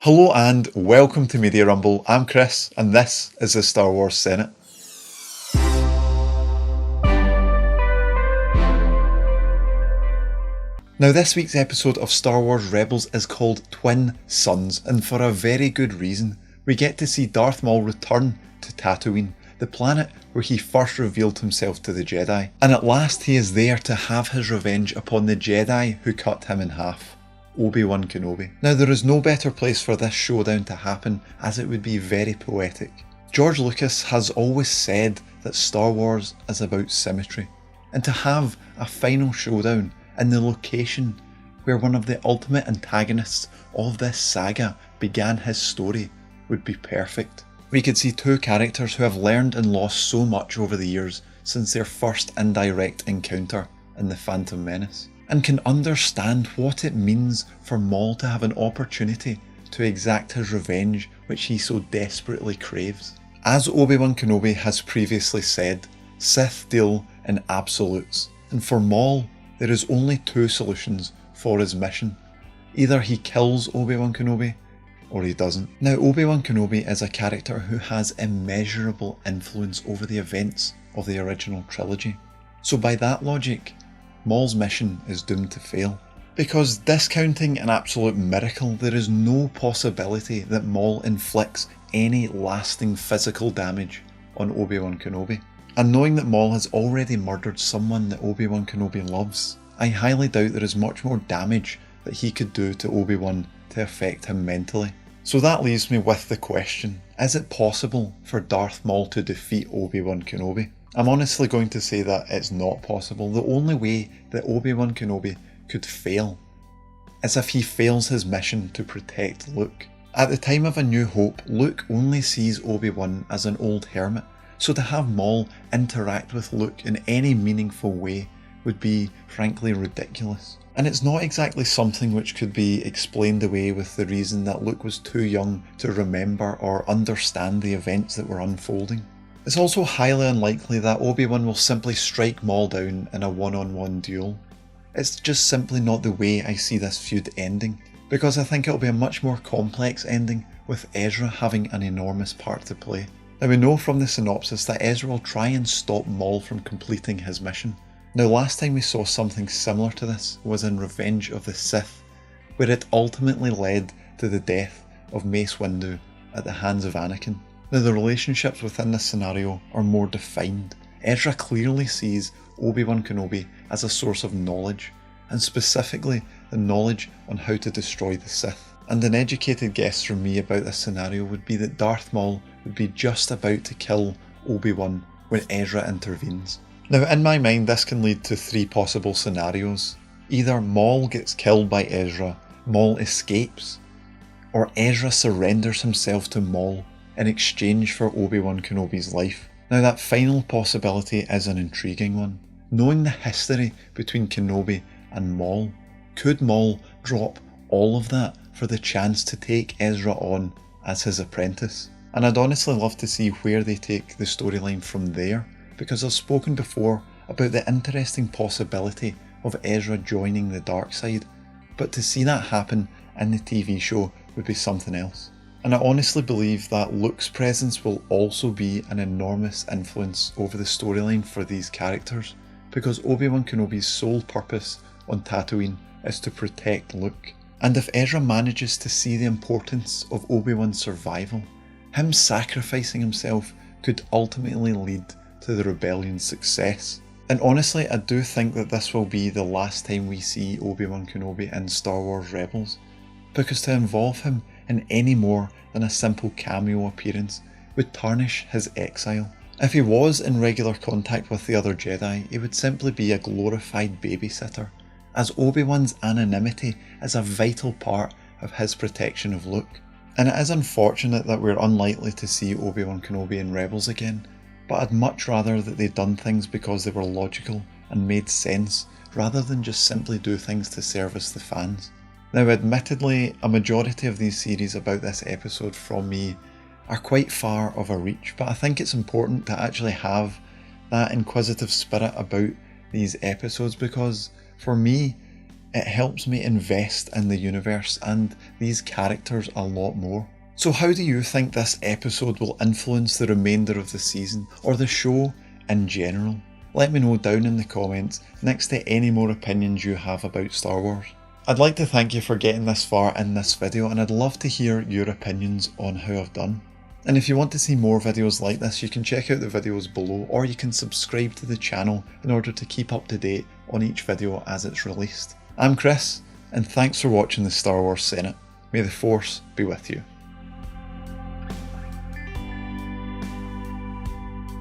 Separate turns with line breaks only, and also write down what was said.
Hello and welcome to Media Rumble. I'm Chris and this is the Star Wars Senate. Now this week's episode of Star Wars Rebels is called Twin Suns, and for a very good reason. We get to see Darth Maul return to Tatooine, the planet where he first revealed himself to the Jedi, and at last he is there to have his revenge upon the Jedi who cut him in half. Obi-Wan Kenobi. Now there is no better place for this showdown to happen, as it would be very poetic. George Lucas has always said that Star Wars is about symmetry, and to have a final showdown in the location where one of the ultimate antagonists of this saga began his story would be perfect. We could see two characters who have learned and lost so much over the years since their first indirect encounter in the Phantom Menace, and can understand what it means for Maul to have an opportunity to exact his revenge which he so desperately craves. As Obi-Wan Kenobi has previously said, Sith deal in absolutes, and for Maul there is only two solutions for his mission. Either he kills Obi-Wan Kenobi or he doesn't. Now Obi-Wan Kenobi is a character who has immeasurable influence over the events of the original trilogy, so by that logic Maul's mission is doomed to fail. Because discounting an absolute miracle, there is no possibility that Maul inflicts any lasting physical damage on Obi-Wan Kenobi. And knowing that Maul has already murdered someone that Obi-Wan Kenobi loves, I highly doubt there is much more damage that he could do to Obi-Wan to affect him mentally. So that leaves me with the question, is it possible for Darth Maul to defeat Obi-Wan Kenobi? I'm honestly going to say that it's not possible. The only way that Obi-Wan Kenobi could fail is if he fails his mission to protect Luke. At the time of A New Hope, Luke only sees Obi-Wan as an old hermit, so to have Maul interact with Luke in any meaningful way would be frankly ridiculous. And it's not exactly something which could be explained away with the reason that Luke was too young to remember or understand the events that were unfolding. It's also highly unlikely that Obi-Wan will simply strike Maul down in a one-on-one duel. It's just simply not the way I see this feud ending, because I think it'll be a much more complex ending with Ezra having an enormous part to play. Now we know from the synopsis that Ezra will try and stop Maul from completing his mission. Now last time we saw something similar to this was in Revenge of the Sith, where it ultimately led to the death of Mace Windu at the hands of Anakin. Now the relationships within this scenario are more defined. Ezra clearly sees Obi-Wan Kenobi as a source of knowledge, and specifically the knowledge on how to destroy the Sith. And an educated guess from me about this scenario would be that Darth Maul would be just about to kill Obi-Wan when Ezra intervenes. Now in my mind this can lead to three possible scenarios. Either Maul gets killed by Ezra, Maul escapes, or Ezra surrenders himself to Maul in exchange for Obi-Wan Kenobi's life. Now that final possibility is an intriguing one. Knowing the history between Kenobi and Maul, could Maul drop all of that for the chance to take Ezra on as his apprentice? And I'd honestly love to see where they take the storyline from there, because I've spoken before about the interesting possibility of Ezra joining the dark side, but to see that happen in the TV show would be something else. And I honestly believe that Luke's presence will also be an enormous influence over the storyline for these characters, because Obi-Wan Kenobi's sole purpose on Tatooine is to protect Luke. And if Ezra manages to see the importance of Obi-Wan's survival, him sacrificing himself could ultimately lead to the rebellion's success. And honestly, I do think that this will be the last time we see Obi-Wan Kenobi in Star Wars Rebels, because to involve him in any more than a simple cameo appearance would tarnish his exile. If he was in regular contact with the other Jedi, he would simply be a glorified babysitter, as Obi-Wan's anonymity is a vital part of his protection of Luke. And it is unfortunate that we're unlikely to see Obi-Wan Kenobi in Rebels again, but I'd much rather that they'd done things because they were logical and made sense, rather than just simply do things to service the fans. Now admittedly, a majority of these series about this episode from me are quite far of a reach, but I think it's important to actually have that inquisitive spirit about these episodes, because for me, It helps me invest in the universe and these characters a lot more. So how do you think this episode will influence the remainder of the season, or the show in general? Let me know down in the comments next to any more opinions you have about Star Wars. I'd like to thank you for getting this far in this video, and I'd love to hear your opinions on how I've done. And if you want to see more videos like this, you can check out the videos below, or you can subscribe to the channel in order to keep up to date on each video as it's released. I'm Chris, and thanks for watching the Star Wars Senate. May the Force be with you.